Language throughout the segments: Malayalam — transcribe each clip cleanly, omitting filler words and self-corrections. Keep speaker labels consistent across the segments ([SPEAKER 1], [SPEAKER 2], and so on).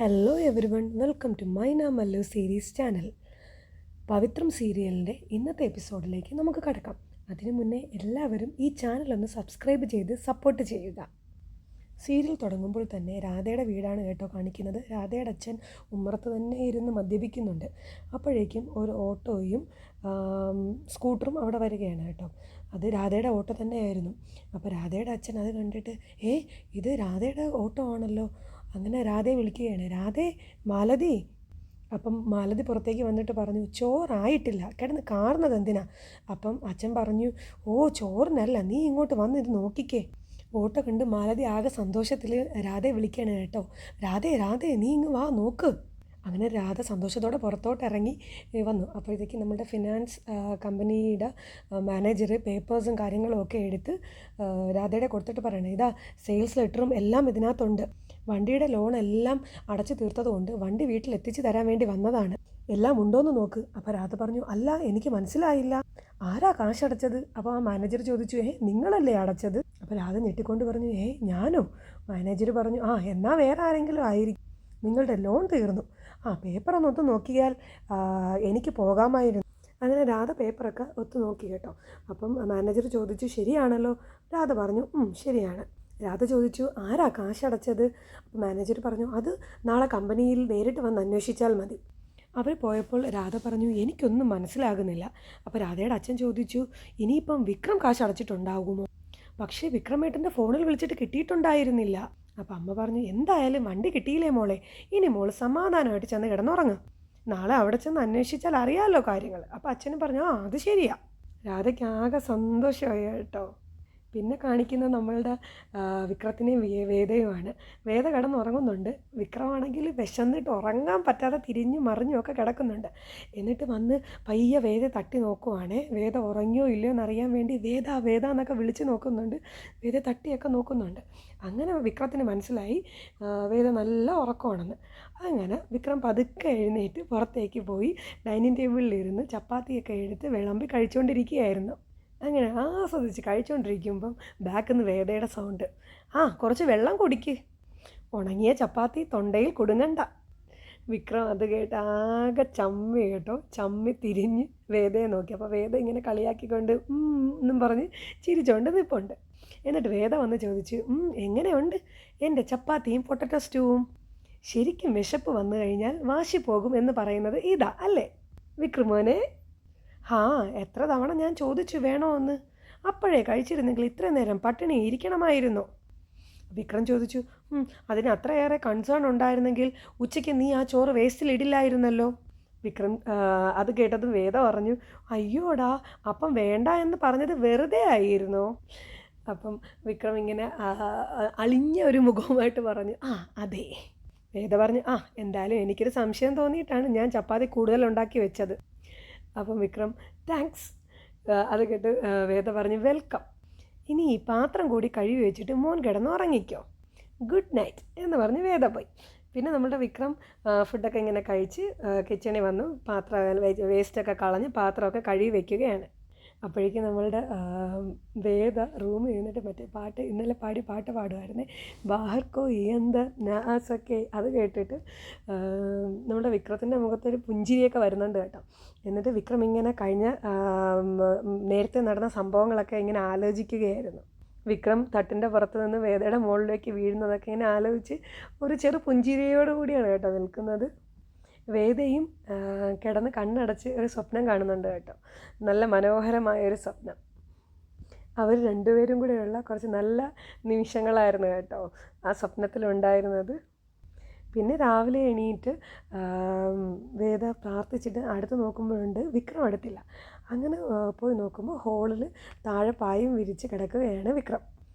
[SPEAKER 1] Hello everyone, welcome to മൈന മല്ലു സീരീസ് ചാനൽ. പവിത്രം സീരിയലിൻ്റെ ഇന്നത്തെ എപ്പിസോഡിലേക്ക് നമുക്ക് കടക്കാം. അതിനു മുന്നേ എല്ലാവരും ഈ ചാനലൊന്ന് സബ്സ്ക്രൈബ് ചെയ്ത് സപ്പോർട്ട് ചെയ്യുക. സീരിയൽ തുടങ്ങുമ്പോൾ തന്നെ രാധയുടെ വീടാണ് കേട്ടോ കാണിക്കുന്നത്. രാധയുടെ അച്ഛൻ ഉമ്മറത്ത് തന്നെ ഇരുന്ന് മദ്യപിക്കുന്നുണ്ട്. അപ്പോഴേക്കും ഒരു ഓട്ടോയും സ്കൂട്ടറും അവിടെ വരികയാണ് കേട്ടോ. അത് രാധയുടെ ഓട്ടോ തന്നെയായിരുന്നു. അപ്പോൾ രാധയുടെ അച്ഛൻ അത് കണ്ടിട്ട് ഇത് രാധയുടെ ഓട്ടോ ആണല്ലോ. അങ്ങനെ രാധയെ വിളിക്കുകയാണ്, രാധേ, മാലതി. അപ്പം മാലതി പുറത്തേക്ക് വന്നിട്ട് പറഞ്ഞു, ചോറായിട്ടില്ല, കിടന്ന് കാർന്നത് എന്തിനാ? അപ്പം അച്ഛൻ പറഞ്ഞു, ചോറിനല്ല, നീ ഇങ്ങോട്ട് വന്ന് ഇത് നോക്കിക്കേ. ഓട്ടോ കണ്ട് മാലതി ആകെ സന്തോഷത്തിൽ രാധയെ വിളിക്കുകയാണ് കേട്ടോ. രാധേ നീ ഇങ്ങ് വാ, നോക്ക്. അങ്ങനെ രാധ സന്തോഷത്തോടെ പുറത്തോട്ട് ഇറങ്ങി വന്നു. അപ്പോഴത്തേക്ക് നമ്മുടെ ഫിനാൻസ് കമ്പനിയുടെ മാനേജർ പേപ്പേഴ്സും കാര്യങ്ങളും ഒക്കെ എടുത്ത് രാധയുടെ കൊടുത്തിട്ട് പറയണേ, ഇതാ സെയിൽസ് ലെറ്ററും എല്ലാം ഇതിനകത്തുണ്ട്. വണ്ടിയുടെ ലോൺ എല്ലാം അടച്ചു തീർത്തതുകൊണ്ട് വണ്ടി വീട്ടിലെത്തിച്ച് തരാൻ വേണ്ടി വന്നതാണ്. എല്ലാം ഉണ്ടോയെന്ന് നോക്ക്. അപ്പോൾ രാധ പറഞ്ഞു, അല്ല, എനിക്ക് മനസ്സിലായില്ല, ആരാ കാശടച്ചത്? അപ്പോൾ ആ മാനേജർ ചോദിച്ചു, നിങ്ങളല്ലേ അടച്ചത്? അപ്പോൾ രാധ ഞെട്ടിക്കൊണ്ട് പറഞ്ഞു, ഞാനോ? മാനേജർ പറഞ്ഞു, എന്നാൽ വേറെ ആരെങ്കിലും ആയിരിക്കും, നിങ്ങളുടെ ലോൺ തീർന്നു. പേപ്പറൊന്ന് ഒത്തു നോക്കിയാൽ എനിക്ക് പോകാമായിരുന്നു. അങ്ങനെ രാധ പേപ്പറൊക്കെ ഒത്തു നോക്കി കേട്ടോ. അപ്പം മാനേജർ ചോദിച്ചു, ശരിയാണല്ലോ? രാധ പറഞ്ഞു, ശരിയാണ്. രാധ ചോദിച്ചു, ആരാ കാശടച്ചത്? അപ്പോൾ മാനേജർ പറഞ്ഞു, അത് നാളെ കമ്പനിയിൽ നേരിട്ട് വന്ന് അന്വേഷിച്ചാൽ മതി. അവർ പോയപ്പോൾ രാധ പറഞ്ഞു, എനിക്കൊന്നും മനസ്സിലാകുന്നില്ല. അപ്പോൾ രാധയുടെ അച്ഛൻ ചോദിച്ചു, ഇനിയിപ്പം വിക്രം കാശ് അടച്ചിട്ടുണ്ടാകുമോ? പക്ഷേ വിക്രമേട്ടൻ്റെ ഫോണിൽ വിളിച്ചിട്ട് കിട്ടിയിട്ടുണ്ടായിരുന്നില്ല. അപ്പോൾ അമ്മ പറഞ്ഞു, എന്തായാലും വണ്ടി കിട്ടിയില്ലേ മോളെ, ഇനി മോൾ സമാധാനമായിട്ട് ചെന്ന് കിടന്നുറങ്ങും, നാളെ അവിടെ ചെന്ന് അന്വേഷിച്ചാൽ അറിയാമല്ലോ കാര്യങ്ങൾ. അപ്പോൾ അച്ഛനും പറഞ്ഞു, അത് ശരിയാ. രാധയ്ക്ക് ആകെ സന്തോഷമായി കേട്ടോ. പിന്നെ കാണിക്കുന്നത് നമ്മളുടെ വിക്രത്തിനെയും വേദയുമാണ്. വേദ കിടന്നുറങ്ങുന്നുണ്ട്. വിക്രമാണെങ്കിൽ വിശന്നിട്ട് ഉറങ്ങാൻ പറ്റാതെ തിരിഞ്ഞും മറിഞ്ഞും ഒക്കെ കിടക്കുന്നുണ്ട്. എന്നിട്ട് വന്ന് പയ്യെ വേദ തട്ടി നോക്കുവാണേ. വേദ ഉറങ്ങിയോ ഇല്ലയോ എന്നറിയാൻ വേണ്ടി വേദ എന്നൊക്കെ വിളിച്ച് നോക്കുന്നുണ്ട്. വേദ തട്ടിയൊക്കെ നോക്കുന്നുണ്ട്. അങ്ങനെ വിക്രത്തിന് മനസ്സിലായി വേദ നല്ല ഉറക്കമാണെന്ന്. അങ്ങനെ വിക്രം പതുക്കെ എഴുന്നേറ്റ് പുറത്തേക്ക് പോയി ഡൈനിങ് ടേബിളിലിരുന്ന് ചപ്പാത്തിയൊക്കെ എടുത്ത് വിളമ്പി കഴിച്ചുകൊണ്ടിരിക്കുകയായിരുന്നു. അങ്ങനെ ആസ്വദിച്ച് കഴിച്ചുകൊണ്ടിരിക്കുമ്പം ബാക്കിൽ നിന്ന് വേദയുടെ സൗണ്ട്, കുറച്ച് വെള്ളം കുടിക്ക്, ഉണങ്ങിയ ചപ്പാത്തി തൊണ്ടയിൽ കുടുങ്ങണ്ട. വിക്രം അത് കേട്ട് ആകെ ചമ്മി കേട്ടോ. ചമ്മി തിരിഞ്ഞ് വേദയെ നോക്കി. അപ്പോൾ വേദ ഇങ്ങനെ കളിയാക്കിക്കൊണ്ട് എന്നും പറഞ്ഞ് ചിരിച്ചുകൊണ്ട് നിൽപ്പുണ്ട്. എന്നിട്ട് വേദ വന്ന് ചോദിച്ചു, എങ്ങനെയുണ്ട് എൻ്റെ ചപ്പാത്തിയും പൊട്ടറ്റോ സ്റ്റൂവും? ശരിക്കും വിശപ്പ് വന്നു കഴിഞ്ഞാൽ വാശി പോകും എന്ന് പറയുന്നത് ഇതാ അല്ലേ വിക്രമോനെ? എത്ര തവണ ഞാൻ ചോദിച്ചു വേണോ എന്ന്? അപ്പോഴേ കഴിച്ചിരുന്നെങ്കിൽ ഇത്ര നേരം പട്ടിണി ഇരിക്കണമായിരുന്നു. വിക്രം ചോദിച്ചു, അതിന് അത്രയേറെ കൺസേൺ ഉണ്ടായിരുന്നെങ്കിൽ ഉച്ചയ്ക്ക് നീ ആ ചോറ് വേസ്റ്റിലിടില്ലായിരുന്നല്ലോ. വിക്രം അത് കേട്ടതും വേദ പറഞ്ഞു, അയ്യോടാ, അപ്പം വേണ്ട എന്ന് പറഞ്ഞത് വെറുതെ ആയിരുന്നോ? അപ്പം വിക്രം ഇങ്ങനെ അളിഞ്ഞ ഒരു മുഖവുമായിട്ട് പറഞ്ഞു, അതെ. വേദ പറഞ്ഞു, എന്തായാലും എനിക്കൊരു സംശയം തോന്നിയിട്ടാണ് ഞാൻ ചപ്പാത്തി കൂടുതൽ ഉണ്ടാക്കി വെച്ചത്. അപ്പം വിക്രം, താങ്ക്സ്. അത് കേട്ട് വേദ പറഞ്ഞു, വെൽക്കം. ഇനി ഈ പാത്രം കൂടി കഴുകി വെച്ചിട്ട് മോൻ കിടന്ന് ഉറങ്ങിക്കോ, ഗുഡ് നൈറ്റ് എന്ന് പറഞ്ഞ് വേദ പോയി. പിന്നെ നമ്മുടെ വിക്രം ഫുഡൊക്കെ ഇങ്ങനെ കഴിച്ച് കിച്ചണിൽ വന്നു വേസ്റ്റൊക്കെ കളഞ്ഞ് പാത്രമൊക്കെ കഴുകി വയ്ക്കുകയാണ്. അപ്പോഴേക്കും നമ്മളുടെ വേദ റൂമിൽ ഇരുന്നിട്ട് മറ്റേ പാട്ട് ഇന്നലെ പാട്ട് പാടുമായിരുന്നേ, ബാഹർക്കോ എന്ത് നാസൊക്കെ. അത് കേട്ടിട്ട് നമ്മുടെ വിക്രത്തിൻ്റെ മുഖത്തൊരു പുഞ്ചിരിയൊക്കെ വരുന്നുണ്ട് കേട്ടോ. എന്നിട്ട് വിക്രം ഇങ്ങനെ കഴിഞ്ഞ നേരത്തെ നടന്ന സംഭവങ്ങളൊക്കെ ഇങ്ങനെ ആലോചിക്കുകയായിരുന്നു. വിക്രം തട്ടിൻ്റെ പുറത്ത് നിന്ന് വേദയുടെ മുകളിലേക്ക് വീഴുന്നതൊക്കെ ഇങ്ങനെ ആലോചിച്ച് ഒരു ചെറു പുഞ്ചിരിയോടുകൂടിയാണ് കേട്ടോ നിൽക്കുന്നത്. വേദയും കിടന്ന് കണ്ണടച്ച് ഒരു സ്വപ്നം കാണുന്നുണ്ട് കേട്ടോ. നല്ല മനോഹരമായൊരു സ്വപ്നം. അവർ രണ്ടുപേരും കൂടെയുള്ള കുറച്ച് നല്ല നിമിഷങ്ങളായിരുന്നു കേട്ടോ ആ സ്വപ്നത്തിലുണ്ടായിരുന്നത്. പിന്നെ രാവിലെ എണീറ്റ് വേദ പ്രാർത്ഥിച്ചിട്ട് അടുത്ത് നോക്കുമ്പോഴുണ്ട് വിക്രം അടുത്തില്ല. അങ്ങനെ പോയി നോക്കുമ്പോൾ ഹോളിൽ താഴെ പായും വിരിച്ച് കിടക്കുകയാണ് വിക്രം.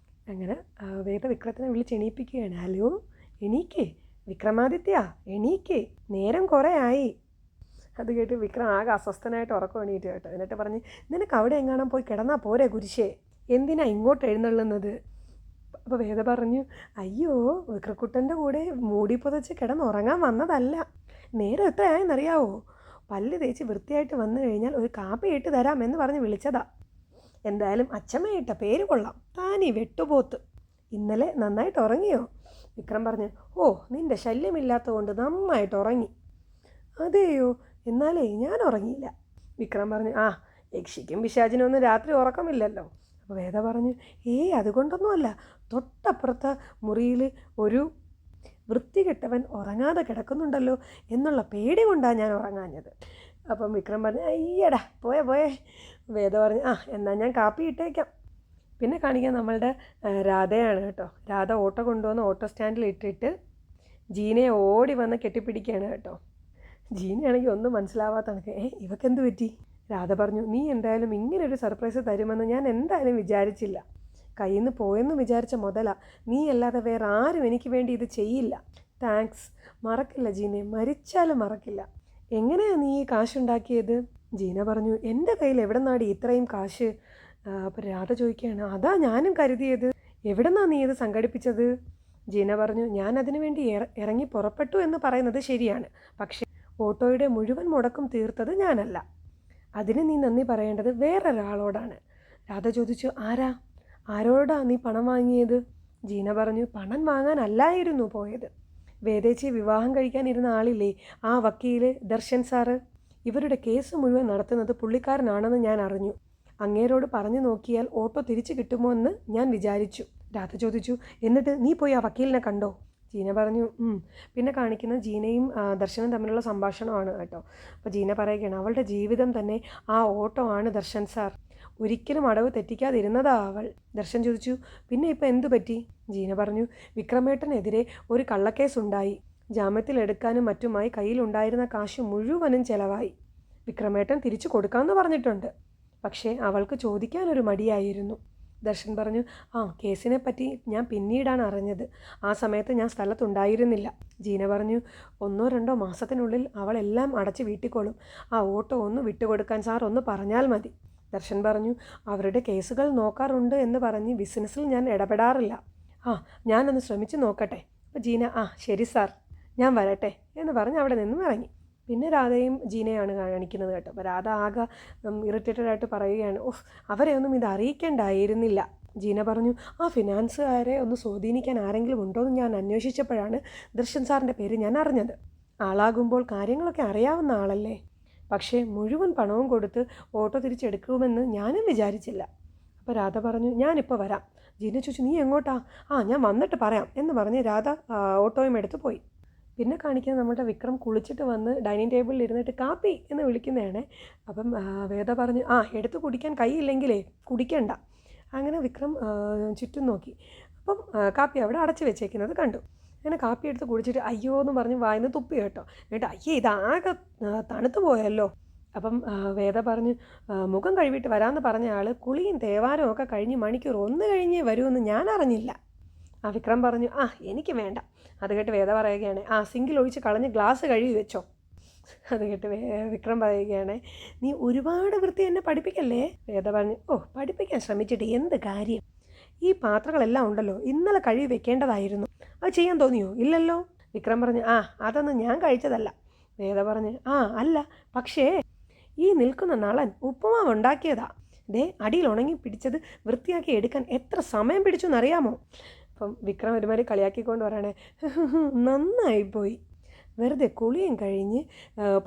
[SPEAKER 1] അങ്ങനെ വേദ വിക്രത്തിനെ വിളിച്ച് എണീപ്പിക്കുകയാണ്, ഹലോ, എണീക്കേ വിക്രമാദിത്യ, എണീക്കേ, നേരം കുറേ ആയി. അത് കേട്ട് വിക്രം ആകെ അസ്വസ്ഥനായിട്ട് ഉറക്കം എണീറ്റ് കേട്ടോ. എന്നിട്ട് പറഞ്ഞ്, നിനക്ക് അവിടെ എങ്ങാനും പോയി കിടന്നാൽ പോരെ കുരിശേ, എന്തിനാ ഇങ്ങോട്ട് എഴുന്നള്ളുന്നത്? അപ്പോൾ വേദ പറഞ്ഞു, അയ്യോ, വിക്രക്കുട്ടൻ്റെ കൂടെ മൂടി പുതച്ച് കിടന്നുറങ്ങാൻ വന്നതല്ല. നേരം എത്രയായെന്നറിയാവോ? പല്ല് തേച്ച് വൃത്തിയായിട്ട് വന്നു കഴിഞ്ഞാൽ ഒരു കാപ്പി ഇട്ട് തരാമെന്ന് പറഞ്ഞ് വിളിച്ചതാ. എന്തായാലും അച്ഛമ്മയിട്ട പേര് കൊള്ളാം, താനീ വെട്ടുപോത്ത്. ഇന്നലെ നന്നായിട്ട് ഉറങ്ങിയോ? വിക്രം പറഞ്ഞു, ഓ നിൻ്റെ ശല്യമില്ലാത്തതുകൊണ്ട് നന്നായിട്ട് ഉറങ്ങി. അതെയോ, എന്നാലേ ഞാൻ ഉറങ്ങിയില്ല. വിക്രം പറഞ്ഞു, ആ യക്ഷിക്കും പിശാചിനൊന്നും രാത്രി ഉറക്കമില്ലല്ലോ. അപ്പോൾ വേദ പറഞ്ഞു, അതുകൊണ്ടൊന്നുമല്ല, തൊട്ടപ്പുറത്തെ മുറിയിൽ ഒരു വൃത്തികെട്ടവൻ ഉറങ്ങാതെ കിടക്കുന്നുണ്ടല്ലോ എന്നുള്ള പേടി കൊണ്ടാണ് ഞാൻ ഉറങ്ങാഞ്ഞത്. അപ്പം വിക്രം പറഞ്ഞു, അയ്യടാ പോയേ. വേദ പറഞ്ഞു, എന്നാൽ ഞാൻ കാപ്പി ഇട്ടേക്കാം. പിന്നെ കാണിക്കാൻ നമ്മളുടെ രാധയാണ് കേട്ടോ. രാധ ഓട്ടോ കൊണ്ടുവന്ന് ഓട്ടോ സ്റ്റാൻഡിൽ ഇട്ടിട്ട് ജീനയെ ഓടി വന്ന് കെട്ടിപ്പിടിക്കുകയാണ് കേട്ടോ. ജീനയാണെങ്കിൽ ഒന്നും മനസ്സിലാവാത്ത കണക്ക്, ഇവക്കെന്ത് പറ്റി? രാധ പറഞ്ഞു, നീ എന്തായാലും ഇങ്ങനൊരു സർപ്രൈസ് തരുമെന്ന് ഞാൻ എന്തായാലും വിചാരിച്ചില്ല. കയ്യിൽ നിന്ന് പോയെന്ന് വിചാരിച്ച മുതലാ, നീ അല്ലാതെ വേറെ ആരും എനിക്ക് വേണ്ടി ഇത് ചെയ്യില്ല. താങ്ക്സ്. മറക്കില്ല ജീനെ, മരിച്ചാലും മറക്കില്ല. എങ്ങനെയാണ് നീ ഈ കാശുണ്ടാക്കിയത്? ജീന പറഞ്ഞു, എൻ്റെ കയ്യിൽ എവിടെ നിന്നാടി ഇത്രയും കാശ്? അപ്പോൾ രാധ ചോദിക്കുകയാണ്, അതാ ഞാനും കരുതിയത്. എവിടെ നിന്നാണ് നീ ഇത് സംഘടിപ്പിച്ചത്? ജീന പറഞ്ഞു, ഞാൻ അതിനു വേണ്ടി ഇറങ്ങി പുറപ്പെട്ടു എന്ന് പറയുന്നത് ശരിയാണ്, പക്ഷേ ഓട്ടോയുടെ മുഴുവൻ മുടക്കും തീർത്തത് ഞാനല്ല. അതിന് നീ നന്ദി പറയേണ്ടത് വേറൊരാളോടാണ്. രാധ ചോദിച്ചു, ആരോടാ നീ പണം വാങ്ങിയത്? ജീന പറഞ്ഞു, പണം വാങ്ങാനല്ലായിരുന്നു പോയത്. വേദേച്ചി വിവാഹം കഴിക്കാനിരുന്ന ആളില്ലേ, ആ വക്കീൽ ദർശൻ സാറ്, ഇവരുടെ കേസ് മുഴുവൻ നടത്തുന്നത് പുള്ളിക്കാരനാണെന്ന് ഞാൻ അറിഞ്ഞു. അങ്ങേരോട് പറഞ്ഞു നോക്കിയാൽ ഓട്ടോ തിരിച്ചു കിട്ടുമോ എന്ന് ഞാൻ വിചാരിച്ചു. രാധ ചോദിച്ചു, എന്നിട്ട് നീ പോയി ആ വക്കീലിനെ കണ്ടോ? ജീന പറഞ്ഞു, പിന്നെ കാണിക്കുന്ന ജീനയും ദർശനും തമ്മിലുള്ള സംഭാഷണമാണ് കേട്ടോ. അപ്പോൾ ജീന പറയുകയാണ്, അവളുടെ ജീവിതം തന്നെ ആ ഓട്ടോ ആണ് ദർശൻ സാർ. ഒരിക്കലും അടവ് തെറ്റിക്കാതിരുന്നതാ അവൾ. ദർശൻ ചോദിച്ചു, പിന്നെ ഇപ്പം എന്തു പറ്റി? ജീന പറഞ്ഞു, വിക്രമേട്ടനെതിരെ ഒരു കള്ളക്കേസുണ്ടായി. ജാമ്യത്തിലെടുക്കാനും മറ്റുമായി കയ്യിലുണ്ടായിരുന്ന കാശ് മുഴുവനും ചെലവായി. വിക്രമേട്ടൻ തിരിച്ചു കൊടുക്കാമെന്ന് പറഞ്ഞിട്ടുണ്ട്, പക്ഷേ അവൾക്ക് ചോദിക്കാനൊരു മടിയായിരുന്നു. ദർശൻ പറഞ്ഞു, കേസിനെ പറ്റി ഞാൻ പിന്നീടാണ് അറിഞ്ഞത്. ആ സമയത്ത് ഞാൻ സ്ഥലത്തുണ്ടായിരുന്നില്ല. ജീന പറഞ്ഞു, 1-2 മാസത്തിനുള്ളിൽ അവളെല്ലാം അടച്ച് വീട്ടിക്കോളും. ആ ഓട്ടോ ഒന്ന് വിട്ടുകൊടുക്കാൻ സാർ ഒന്ന് പറഞ്ഞാൽ മതി. ദർശൻ പറഞ്ഞു, അവരുടെ കേസുകൾ നോക്കാറുണ്ട് എന്ന് പറഞ്ഞ് ബിസിനസ്സിൽ ഞാൻ ഇടപെടാറില്ല. ഞാനൊന്ന് ശ്രമിച്ചു നോക്കട്ടെ. അപ്പോൾ ജീന, ശരി സാർ, ഞാൻ വരട്ടെ എന്ന് പറഞ്ഞ് അവിടെ നിന്നും ഇറങ്ങി. പിന്നെ രാധയും ജീനയാണ് കാണിക്കുന്നത് കേട്ടോ. അപ്പോൾ രാധ ആകെ ഇറിറ്റേറ്റഡായിട്ട് പറയുകയാണ്, അവരെ ഒന്നും ഇത് അറിയിക്കേണ്ടായിരുന്നില്ല. ജീന പറഞ്ഞു, ഫിനാൻസുകാരെ ഒന്ന് സ്വാധീനിക്കാൻ ആരെങ്കിലും ഉണ്ടോ എന്ന് ഞാൻ അന്വേഷിച്ചപ്പോഴാണ് ദർശൻ സാറിൻ്റെ പേര് ഞാൻ അറിഞ്ഞത്. ആളാകുമ്പോൾ കാര്യങ്ങളൊക്കെ അറിയാവുന്ന ആളല്ലേ, പക്ഷേ മുഴുവൻ പണവും കൊടുത്ത് ഓട്ടോ തിരിച്ചെടുക്കുമെന്ന് ഞാനും വിചാരിച്ചില്ല. അപ്പോൾ രാധ പറഞ്ഞു, ഞാനിപ്പോൾ വരാം. ജീന ചോദിച്ചു, നീ എങ്ങോട്ടാ? ഞാൻ വന്നിട്ട് പറയാം എന്ന് പറഞ്ഞ് രാധ ഓട്ടോയും എടുത്ത് പോയി. പിന്നെ കാണിക്കുന്നത് നമ്മുടെ വിക്രം കുളിച്ചിട്ട് വന്ന് ഡൈനിങ് ടേബിളിൽ ഇരുന്നിട്ട് കാപ്പി എന്ന് വിളിക്കുന്നതാണ്. അപ്പം വേദ പറഞ്ഞു, എടുത്ത് കുടിക്കാൻ കൈയില്ലെങ്കിലേ കുടിക്കണ്ട. അങ്ങനെ വിക്രം ചുറ്റും നോക്കി. അപ്പം കാപ്പി അവിടെ അടച്ചു വെച്ചേക്കുന്നത് കണ്ടു. അങ്ങനെ കാപ്പി എടുത്ത് കുടിച്ചിട്ട് അയ്യോ എന്ന് പറഞ്ഞ് വായിന്ന് തുപ്പി കേട്ടോ. എന്നിട്ട് ഇതാകെ തണുത്ത് പോയല്ലോ. അപ്പം വേദ പറഞ്ഞ്, മുഖം കഴുകിയിട്ട് വരാമെന്ന് പറഞ്ഞ ആൾ കുളിയും തേവാരവും ഒക്കെ കഴിഞ്ഞ് മണിക്കൂർ 1 കഴിഞ്ഞേ വരുമെന്ന് ഞാൻ അറിഞ്ഞില്ല. വിക്രം പറഞ്ഞു, എനിക്ക് വേണ്ട. അത് കേട്ട് വേദ പറയുകയാണ്, സിങ്കിൽ ഒഴിച്ച് കളഞ്ഞ് ഗ്ലാസ് കഴുകി വെച്ചോ. അത് കേട്ട് വിക്രം പറയുകയാണ്, നീ ഒരുപാട് വൃത്തി എന്നെ പഠിപ്പിക്കല്ലേ. വേദ പറഞ്ഞു, പഠിപ്പിക്കാൻ ശ്രമിച്ചിട്ട് എന്ത് കാര്യം? ഈ പാത്രങ്ങളെല്ലാം ഉണ്ടല്ലോ, ഇന്നലെ കഴുകി വെക്കേണ്ടതായിരുന്നു. അത് ചെയ്യാൻ തോന്നിയോ? ഇല്ലല്ലോ. വിക്രം പറഞ്ഞു, അതൊന്നും ഞാൻ കഴിച്ചതല്ല. വേദ പറഞ്ഞു, അല്ല, പക്ഷേ ഈ നിൽക്കുന്ന നളൻ ഉപ്പുമാവ് ഉണ്ടാക്കിയതാ. അടിയിൽ ഉണങ്ങി പിടിച്ചത് വൃത്തിയാക്കി എടുക്കാൻ എത്ര സമയം പിടിച്ചു എന്നറിയാമോ? അപ്പം വിക്രം ഒരുമാതിരി കളിയാക്കിക്കൊണ്ട് പറയണേ, നന്നായിപ്പോയി. വെറുതെ കുളിയും കഴിഞ്ഞ്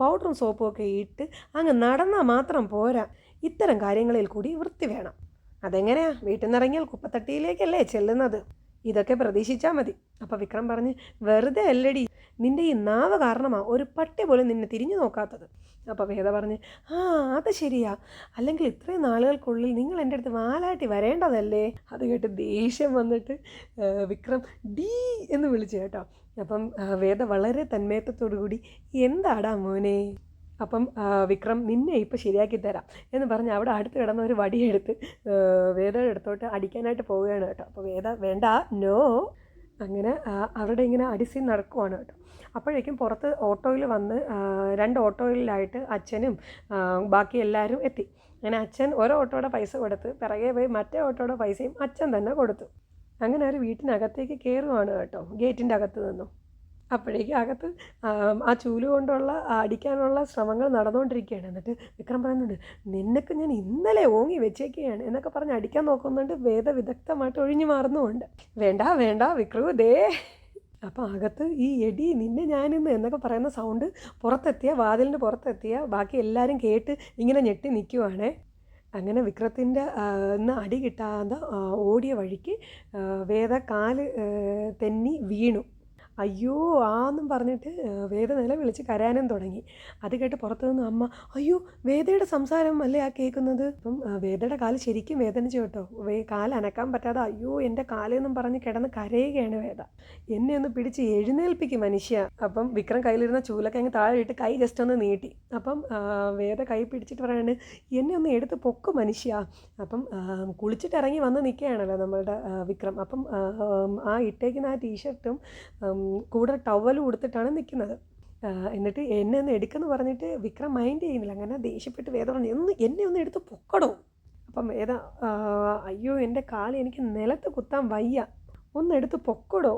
[SPEAKER 1] പൗഡറും സോപ്പും ഒക്കെ ഇട്ട് അങ്ങ് നടന്നാൽ മാത്രം പോരാ, ഇത്തരം കാര്യങ്ങളിൽ കൂടി വൃത്തി വേണം. അതെങ്ങനെയാ? വീട്ടിൽ നിന്നിറങ്ങിയാൽ കുപ്പത്തട്ടിയിലേക്കല്ലേ ചെല്ലുന്നത്. ഇതൊക്കെ പ്രതീക്ഷിച്ചാൽ മതി. അപ്പോൾ വിക്രം പറഞ്ഞ്, വെറുതെ അല്ലടി, നിൻ്റെ ഈ നാവ് കാരണമാണ് ഒരു പട്ടി പോലും നിന്നെ തിരിഞ്ഞു നോക്കാത്തത്. അപ്പോൾ വേദ പറഞ്ഞ്, അത് ശരിയാ, അല്ലെങ്കിൽ ഇത്രയും നാളുകൾക്കുള്ളിൽ നിങ്ങൾ എൻ്റെ അടുത്ത് വാലാട്ടി വരേണ്ടതല്ലേ. അത് കേട്ട് ദേഷ്യം വന്നിട്ട് വിക്രം ഡീ എന്ന് വിളിച്ചു കേട്ടോ. അപ്പം വേദ വളരെ തന്മയത്വത്തോടു കൂടി, എന്താടാ മോനെ? അപ്പം വിക്രം, നിന്നെ ഇപ്പോൾ ശരിയാക്കി തരാം എന്ന് പറഞ്ഞ് അവിടെ അടുത്ത് കിടന്ന ഒരു വടിയെടുത്ത് വേദയുടെ അടുത്തോട്ട് അടിക്കാനായിട്ട് പോവുകയാണ് കേട്ടോ. അപ്പോൾ വേദ, വേണ്ട, നോ. അങ്ങനെ അവരുടെ ഇങ്ങനെ അടിസി നടക്കുവാണ് കേട്ടോ. അപ്പോഴേക്കും പുറത്ത് ഓട്ടോയിൽ വന്ന് 2 ഓട്ടോയിലായിട്ട് അച്ഛനും ബാക്കി എല്ലാവരും എത്തി. അങ്ങനെ അച്ഛൻ ഒരു ഓട്ടോയുടെ പൈസ കൊടുത്ത് പിറകെ പോയി മറ്റേ ഓട്ടോയുടെ പൈസയും അച്ഛൻ തന്നെ കൊടുത്തു. അങ്ങനെ അവർ വീട്ടിനകത്തേക്ക് കയറുവാണ് കേട്ടോ, ഗേറ്റിൻ്റെ അകത്ത് നിന്നും. അപ്പോഴേക്കും അകത്ത് ആ ചൂല് കൊണ്ടുള്ള അടിക്കാനുള്ള ശ്രമങ്ങൾ നടന്നുകൊണ്ടിരിക്കുകയാണ്. എന്നിട്ട് വിക്രം പറയുന്നുണ്ട്, നിനക്ക് ഞാൻ ഇന്നലെ ഓങ്ങി വെച്ചേക്കുകയാണ് എന്നൊക്കെ പറഞ്ഞ് അടിക്കാൻ നോക്കുന്നുണ്ട്. വേദ വിദഗ്ധമായിട്ട് ഒഴിഞ്ഞു മാറുന്നുമുണ്ട്. വേണ്ട വിക്രു, അപ്പോൾ അകത്ത് ഈ എടി നിന്നെ ഞാനിന്ന് എന്നൊക്കെ പറയുന്ന സൗണ്ട് വാതിലിൻ്റെ പുറത്തെത്തിയ ബാക്കി എല്ലാവരും കേട്ട് ഇങ്ങനെ ഞെട്ടി നിൽക്കുവാണേ. അങ്ങനെ വിക്രത്തിൻ്റെ ഇന്ന് അടി കിട്ടാതെ ഓടിയ വഴിക്ക് വേദ കാല് തെന്നി വീണു. അയ്യോ ആന്നും പറഞ്ഞിട്ട് വേദ വിളിച്ച് കരയാനും തുടങ്ങി. അത് കേട്ട് പുറത്തു നിന്ന് അമ്മ, അയ്യോ വേദയുടെ സംസാരം അല്ലേ ആ കേൾക്കുന്നത്. അപ്പം വേദയുടെ കാല് ശരിക്കും വേദനിച്ചു കേട്ടോ. കാല് അനക്കാൻ പറ്റാതെ അയ്യോ എൻ്റെ കാലെന്നും പറഞ്ഞ് കിടന്ന് കരയുകയാണ് വേദ. എന്നെ ഒന്ന് പിടിച്ച് എഴുന്നേൽപ്പിക്കും മനുഷ്യ. അപ്പം വിക്രം കയ്യിലിരുന്ന ചൂലൊക്കെ അങ്ങ് താഴെ ഇട്ട് കൈ ജസ്റ്റ് ഒന്ന് നീട്ടി. അപ്പം വേദ കൈ പിടിച്ചിട്ട് പറയാണ്, എന്നെ ഒന്ന് എടുത്ത് പൊക്ക് മനുഷ്യ. അപ്പം കുളിച്ചിട്ട് ഇറങ്ങി വന്ന് നിൽക്കുകയാണല്ലോ നമ്മളുടെ വിക്രം. അപ്പം ആ ഇട്ടേക്കുന്ന ആ ടീഷർട്ടും കൂടെ ടവലും ഉടുത്തിട്ടാണ് നിൽക്കുന്നത്. എന്നിട്ട് എന്നെ ഒന്ന് എടുക്കുമെന്ന് പറഞ്ഞിട്ട് വിക്രം മൈൻഡ് ചെയ്യുന്നില്ല. അങ്ങനെ ദേഷ്യപ്പെട്ട് വേദ പറഞ്ഞു, എന്നെ ഒന്ന് എടുത്ത് പൊക്കടോ. അപ്പം വേദ, അയ്യോ എൻ്റെ കാല് എനിക്ക് നിലത്ത് കുത്താൻ വയ്യ, ഒന്നെടുത്ത് പൊക്കടോ,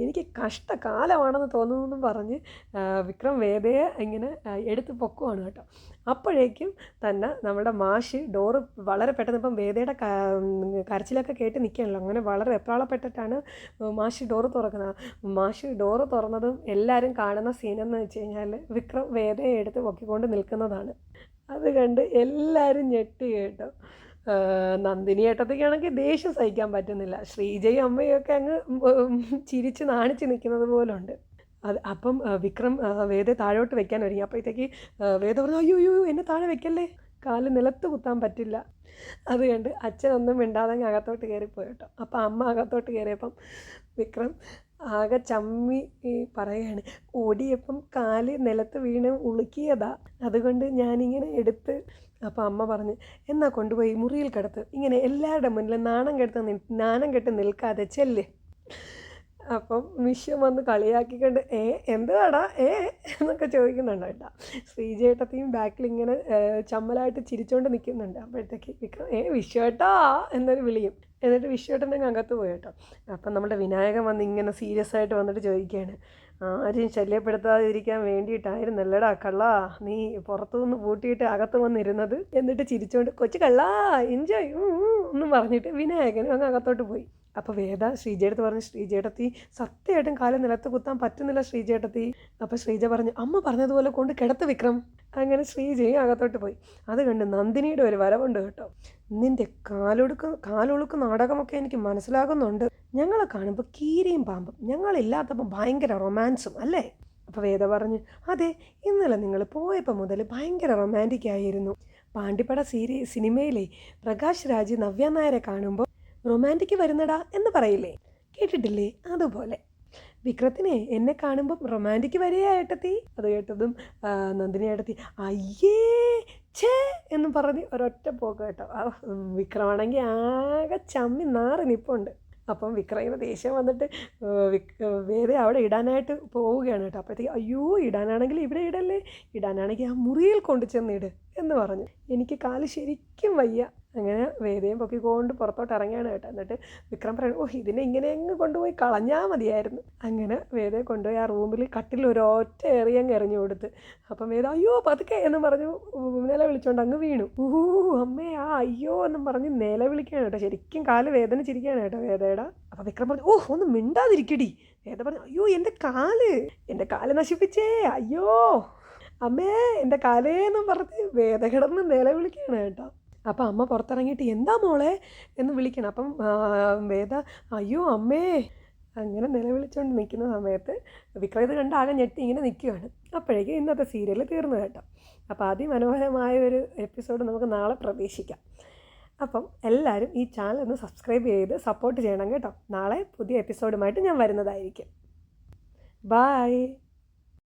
[SPEAKER 1] എനിക്ക് കഷ്ടകാലമാണെന്ന് തോന്നുന്നു പറഞ്ഞ് വിക്രം വേദയെ ഇങ്ങനെ എടുത്ത് പൊക്കുവാണ് കേട്ടോ. അപ്പോഴേക്കും തന്നെ നമ്മുടെ മാഷ് ഡോറ് വളരെ പെട്ടെന്ന്, ഇപ്പം വേദയുടെ കരച്ചിലൊക്കെ കേട്ട് നിൽക്കുകയാണല്ലോ, അങ്ങനെ വളരെ വെപ്രാളപ്പെട്ടിട്ടാണ് മാഷ് ഡോറ് തുറക്കുന്നത്. മാഷ് ഡോറ് തുറന്നതും എല്ലാവരും കാണുന്ന സീനെന്ന് വെച്ച് കഴിഞ്ഞാൽ വിക്രം വേദയെ എടുത്ത് പൊക്കിക്കൊണ്ട് നിൽക്കുന്നതാണ്. അത് കണ്ട് എല്ലാവരും ഞെട്ടി കേട്ടോ. നന്ദിനി ഏട്ടത്തേക്കാണെങ്കിൽ ദേഷ്യം സഹിക്കാൻ പറ്റുന്നില്ല. ശ്രീജയും അമ്മയൊക്കെ അങ്ങ് ചിരിച്ച് നാണിച്ച് നിൽക്കുന്നത് പോലുണ്ട്. അപ്പം വിക്രം വേദ താഴോട്ട് വെക്കാൻ ഒരുങ്ങി. അപ്പോഴത്തേക്ക് വേദ പറഞ്ഞു, അയ്യോ എന്നെ താഴെ വെക്കല്ലേ, കാല് നിലത്ത് കുത്താൻ പറ്റില്ല. അത് കണ്ട് അച്ഛനൊന്നും മിണ്ടാതെ അകത്തോട്ട് കയറിപ്പോയി കേട്ടോ. അപ്പം അമ്മ അകത്തോട്ട് കയറിയപ്പം വിക്രം ആകെ ചമ്മി പറയുകയാണ്, ഓടിയപ്പം കാല് നിലത്ത് വീണ് ഉളുക്കിയതാ, അതുകൊണ്ട് ഞാനിങ്ങനെ എടുത്ത്. അപ്പം അമ്മ പറഞ്ഞ്, എന്നാൽ കൊണ്ടുപോയി മുറിയിൽ കിടത്ത്, ഇങ്ങനെ എല്ലാവരുടെ മുന്നിൽ നാണം കെട്ട് നിൽക്കാതെ ചെല്ല്. അപ്പം മിഷ്യം വന്ന് കളിയാക്കിക്കൊണ്ട് എന്തുവാടാ എന്നൊക്കെ ചോദിക്കുന്നുണ്ട് കേട്ടോ. ശ്രീജേട്ടത്തെയും ബാക്കിൽ ഇങ്ങനെ ചമ്മലായിട്ട് ചിരിച്ചുകൊണ്ട് നിൽക്കുന്നുണ്ട്. അപ്പോഴത്തേക്ക് വിക്രം വിശ്വേട്ടാ എന്നൊരു വിളിയും. എന്നിട്ട് വിശ്വേട്ടൻ്റെ അകത്ത് പോയി കേട്ടോ. അപ്പം നമ്മുടെ വിനായകൻ വന്ന് ഇങ്ങനെ സീരിയസ് ആയിട്ട് വന്നിട്ട് ചോദിക്കുകയാണ്, ആരെയും ശല്യപ്പെടുത്താതിരിക്കാൻ വേണ്ടിയിട്ടായിരുന്നല്ലടാ കള്ളാ നീ പുറത്തുനിന്ന് പൂട്ടിയിട്ട് അകത്ത് വന്നിരുന്നത്. എന്നിട്ട് ചിരിച്ചുകൊണ്ട് കൊച്ചു കള്ളാ എൻജോയ് എന്നും പറഞ്ഞിട്ട് വിനായകനും അങ്ങ് അകത്തോട്ട് പോയി. അപ്പോൾ വേദ ശ്രീജയുടെ പറഞ്ഞു, ശ്രീജേട്ടത്തി സത്യമായിട്ടും കാലം നിലത്ത് കുത്താൻ പറ്റുന്നില്ല ശ്രീജേട്ടത്തി. അപ്പോൾ ശ്രീജ പറഞ്ഞു, അമ്മ പറഞ്ഞതുപോലെ കൊണ്ട് കിടത്ത് വിക്രം. അങ്ങനെ അകത്തോട്ട് പോയി. അത് കണ്ട് നന്ദിനിയുടെ ഒരു വരവുണ്ട് കേട്ടോ. നിൻ്റെ കാലൊളുക്ക് നാടകമൊക്കെ എനിക്ക് മനസ്സിലാകുന്നുണ്ട്. ഞങ്ങളെ കാണുമ്പോൾ കീരിയും പാമ്പും, ഞങ്ങളില്ലാത്തപ്പോൾ ഭയങ്കര റൊമാൻസും അല്ലേ? അപ്പോൾ വേദ പറഞ്ഞു, അതെ, ഇന്നലെ നിങ്ങൾ പോയപ്പോൾ മുതൽ ഭയങ്കര റൊമാൻറ്റിക് ആയിരുന്നു. പാണ്ടിപ്പട സിനിമയിലെ പ്രകാശ് രാജ് നവ്യ നായരെ കാണുമ്പോൾ റൊമാൻറ്റിക്ക് വരുന്നടാ എന്ന് പറയില്ലേ, കേട്ടിട്ടില്ലേ? അതുപോലെ വിക്രത്തിനെ എന്നെ കാണുമ്പം റൊമാൻറ്റിക്ക് വരിക ഏട്ടത്തി. അത് കേട്ടതും നന്ദിനി ഏട്ടത്തി അയ്യേ ഛേ എന്നും പറഞ്ഞ് ഒരൊറ്റ പോക്ക് കേട്ടോ. വിക്രമാണെങ്കിൽ ആകെ ചമ്മി നാറി നിൽപ്പുണ്ട്. അപ്പം വിക്രമിന് ദേഷ്യം വന്നിട്ട് വേദ അവിടെ ഇടാനായിട്ട് പോവുകയാണ് കേട്ടോ. അപ്പോഴത്തേക്ക് അയ്യോ ഇടാനാണെങ്കിൽ ഇവിടെ ഇടല്ലേ, ഇടാനാണെങ്കിൽ ആ മുറിയിൽ കൊണ്ടു ചെന്നിട് എന്ന് പറഞ്ഞു. എനിക്ക് കാല് ശരിക്കും വയ്യ. അങ്ങനെ വേദയും പൊക്കിക്കൊണ്ട് പുറത്തോട്ട് ഇറങ്ങിയാണ് കേട്ടോ. എന്നിട്ട് വിക്രം പറയുന്നത്, ഇതിനെ ഇങ്ങനെ അങ്ങ് കൊണ്ടുപോയി കളഞ്ഞാൽ മതിയായിരുന്നു. അങ്ങനെ വേദയെ കൊണ്ടുപോയി ആ റൂമിൽ കട്ടിൽ ഒരൊറ്റ എറിയങ്ങ് എറിഞ്ഞു കൊടുത്ത്. അപ്പം വേദ അയ്യോ പതുക്കെ എന്നും പറഞ്ഞു നിലവിളിച്ചോണ്ട് അങ്ങ് വീണു. അമ്മേ അയ്യോ എന്നും പറഞ്ഞ് നിലവിളിക്കുകയാണ് കേട്ടോ. ശരിക്കും കാല് വേദനിച്ചിരിക്കുകയാണ് കേട്ടോ വേദയുടെ. അപ്പം വിക്രം പറഞ്ഞു, ഒന്ന് മിണ്ടാതിരിക്കടി. വേദ പറഞ്ഞു, അയ്യോ എൻ്റെ കാല് നശിപ്പിച്ചേ, അയ്യോ അമ്മേ എൻ്റെ കാലേന്നും പറഞ്ഞ് വേദ കിടന്ന് നിലവിളിക്കുകയാണ് കേട്ടോ. അപ്പം അമ്മ പുറത്തിറങ്ങിയിട്ട് എന്താ മോളെ എന്ന് വിളിക്കണം. അപ്പം വേദ അയ്യോ അമ്മേ അങ്ങനെ നിലവിളിച്ചുകൊണ്ട് നിൽക്കുന്ന സമയത്ത് വിക്രം ഇത് കണ്ട് ആകെ ഞെട്ടി ഇങ്ങനെ നിൽക്കുകയാണ്. അപ്പോഴേക്കും ഇന്നത്തെ സീരിയൽ തീർന്നു കേട്ടോ. അപ്പോൾ അതിമനോഹരമായ ഒരു എപ്പിസോഡ് നമുക്ക് നാളെ പ്രതീക്ഷിക്കാം. അപ്പം എല്ലാവരും ഈ ചാനൽ ഒന്ന് സബ്സ്ക്രൈബ് ചെയ്ത് സപ്പോർട്ട് ചെയ്യണം കേട്ടോ. നാളെ പുതിയ എപ്പിസോഡുമായിട്ട് ഞാൻ വരുന്നതായിരിക്കും. ബായ്.